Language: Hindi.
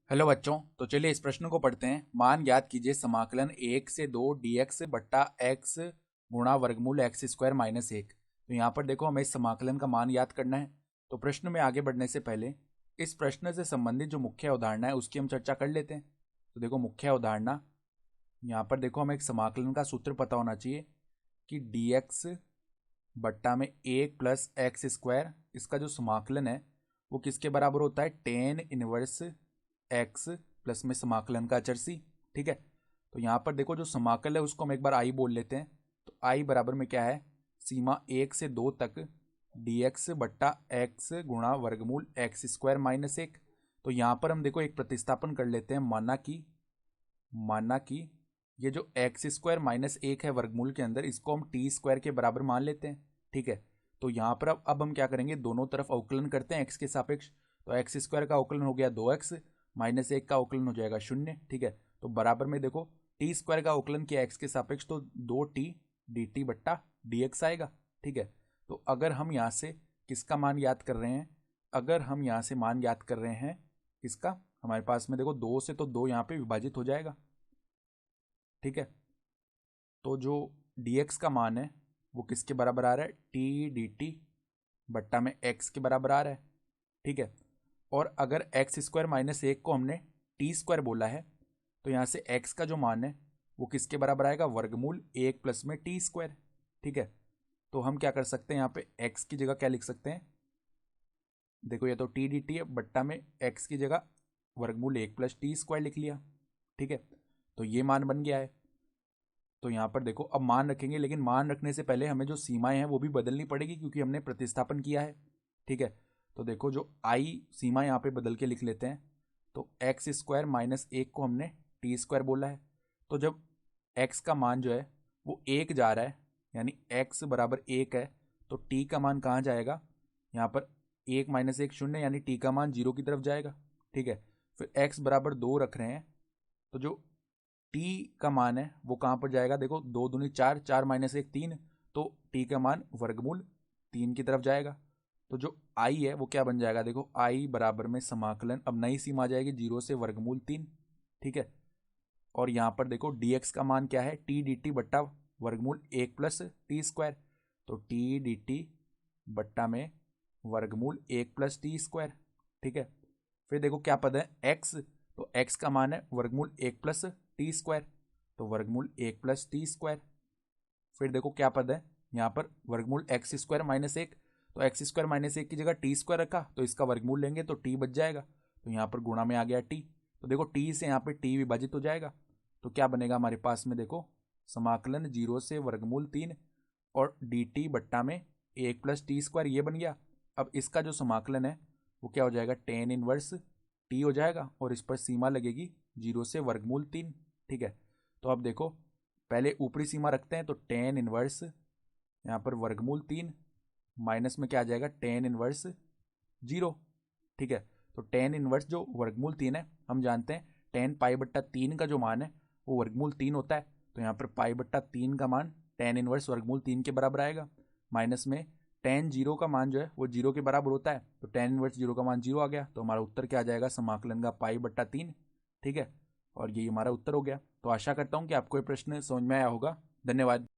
हेलो बच्चों। तो चलिए इस प्रश्न को पढ़ते हैं। मान ज्ञात कीजिए समाकलन 1 से 2 dx बट्टा x गुणा वर्गमूल x स्क्वायर माइनस 1। तो यहाँ पर देखो हमें इस समाकलन का मान याद करना है। तो प्रश्न में आगे बढ़ने से पहले इस प्रश्न से संबंधित जो मुख्य अवधारणा है उसकी हम चर्चा कर लेते हैं। तो देखो मुख्य अवधारणा, यहाँ पर देखो हमें एक समाकलन का सूत्र पता होना चाहिए कि dx बट्टा में 1 प्लस एक्स स्क्वायर, इसका जो समाकलन है वो किसके बराबर होता है, टेन इनवर्स एक्स प्लस में समाकलन का अचर सी। ठीक है, तो यहाँ पर देखो जो समाकल है उसको हम एक बार आई बोल लेते हैं। तो आई बराबर में क्या है, सीमा 1 से 2 तक dx बट्टा एक्स गुणा वर्गमूल एक्स स्क्वायर माइनस 1। तो यहाँ पर हम देखो एक प्रतिस्थापन कर लेते हैं। माना कि ये जो एक्स स्क्वायर माइनस 1 है वर्गमूल के अंदर, इसको हम टी स्क्वायर के बराबर मान लेते हैं। ठीक है, तो यहाँ पर अब हम क्या करेंगे, दोनों तरफ अवकलन करते हैं एक्स के सापेक्ष। तो एक्स स्क्वायर का अवकलन हो गया 2x, माइनस 1 का अवकलन हो जाएगा 0। ठीक है, तो बराबर में देखो टी स्क्वायर का अवकलन किया एक्स के सापेक्ष तो 2t dt बट्टा dx आएगा। ठीक है, तो अगर हम यहाँ से किसका मान याद कर रहे हैं, अगर हम यहाँ से मान याद कर रहे हैं किसका, हमारे पास में देखो 2 से तो 2 यहाँ पे विभाजित हो जाएगा। ठीक है, तो जो dx का मान है वो किसके बराबर आ रहा है, टी dt बट्टा में x के बराबर आ रहा है। ठीक है, और अगर एक्स स्क्वायर माइनस 1 को हमने टी स्क्वायर बोला है तो यहाँ से x का जो मान है वो किसके बराबर आएगा, वर्गमूल 1 प्लस में टी स्क्वायर। ठीक है, तो हम क्या कर सकते हैं, यहाँ पे x की जगह क्या लिख सकते हैं, देखो ये तो टी डी टी है, बट्टा में x की जगह वर्गमूल 1 प्लस टी स्क्वायर लिख लिया। ठीक है, तो ये मान बन गया है। तो यहाँ पर देखो अब मान रखेंगे, लेकिन मान रखने से पहले हमें जो सीमाएं हैं वो भी बदलनी पड़ेगी क्योंकि हमने प्रतिस्थापन किया है। ठीक है, तो देखो जो आई सीमा यहाँ पे बदल के लिख लेते हैं। तो एक्स स्क्वायर माइनस 1 को हमने टी स्क्वायर बोला है। तो जब एक्स का मान जो है वो 1 जा रहा है, यानी एक्स बराबर 1 है, तो टी का मान कहाँ जाएगा, यहाँ पर 1 माइनस 1 0, यानी टी का मान 0 की तरफ जाएगा। ठीक है, फिर एक्स बराबर 2 रख रहे हैं, तो जो टी का मान है वो कहाँ पर जाएगा, देखो 2 दूनी 4, 4 माइनस 1 3, तो टी का मान वर्गमूल 3 की तरफ जाएगा। तो जो आई है वो क्या बन जाएगा, देखो आई बराबर में समाकलन, अब नई सीमा आ जाएगी 0 से वर्गमूल 3। ठीक है, और यहाँ पर देखो dx का मान क्या है, टी डी टी बट्टा वर्गमूल 1 प्लस टी स्क्वायर। तो टी डी टी बट्टा में वर्गमूल 1 प्लस टी स्क्वायर। ठीक है, फिर देखो क्या पद है x, तो x का मान है वर्गमूल 1 प्लस टी स्क्वायर, तो वर्गमूल 1 प्लस टी स्क्वायर। फिर देखो क्या पद है यहाँ पर, वर्गमूल एक्स स्क्वायर माइनस 1, तो एक्स स्क्वायर माइनस 1 की जगह टी स्क्वायर रखा तो इसका वर्गमूल लेंगे तो टी बच जाएगा। तो यहाँ पर गुणा में आ गया टी, तो देखो टी से यहाँ पे टी विभाजित हो जाएगा। तो क्या बनेगा हमारे पास में, देखो समाकलन 0 से वर्गमूल 3 और डी टी बट्टा में 1 प्लस टी स्क्वायर, ये बन गया। अब इसका जो समाकलन है वो क्या हो जाएगा, टेन इनवर्स टी हो जाएगा, और इस पर सीमा लगेगी 0 से वर्गमूल 3। ठीक है, तो अब देखो पहले ऊपरी सीमा रखते हैं, तो टेन इनवर्स यहाँ पर वर्गमूल 3 माइनस में क्या आ जाएगा, टेन इनवर्स 0। ठीक है, तो टेन इनवर्स जो वर्गमूल 3 है, हम जानते हैं टेन पाई बट्टा 3 का जो मान है वो वर्गमूल 3 होता है। तो यहाँ पर पाई बट्टा 3 का मान टेन इनवर्स वर्गमूल 3 के बराबर आएगा, माइनस में टेन 0 का मान जो है वो 0 के बराबर होता है, तो टेन इनवर्स 0 का मान 0 आ गया। तो हमारा उत्तर क्या आ जाएगा, समाकलन का पाई बट्टा 3। ठीक है, और यही हमारा उत्तर हो गया। तो आशा करता हूँ कि आपको ये प्रश्न समझ में आया होगा। धन्यवाद।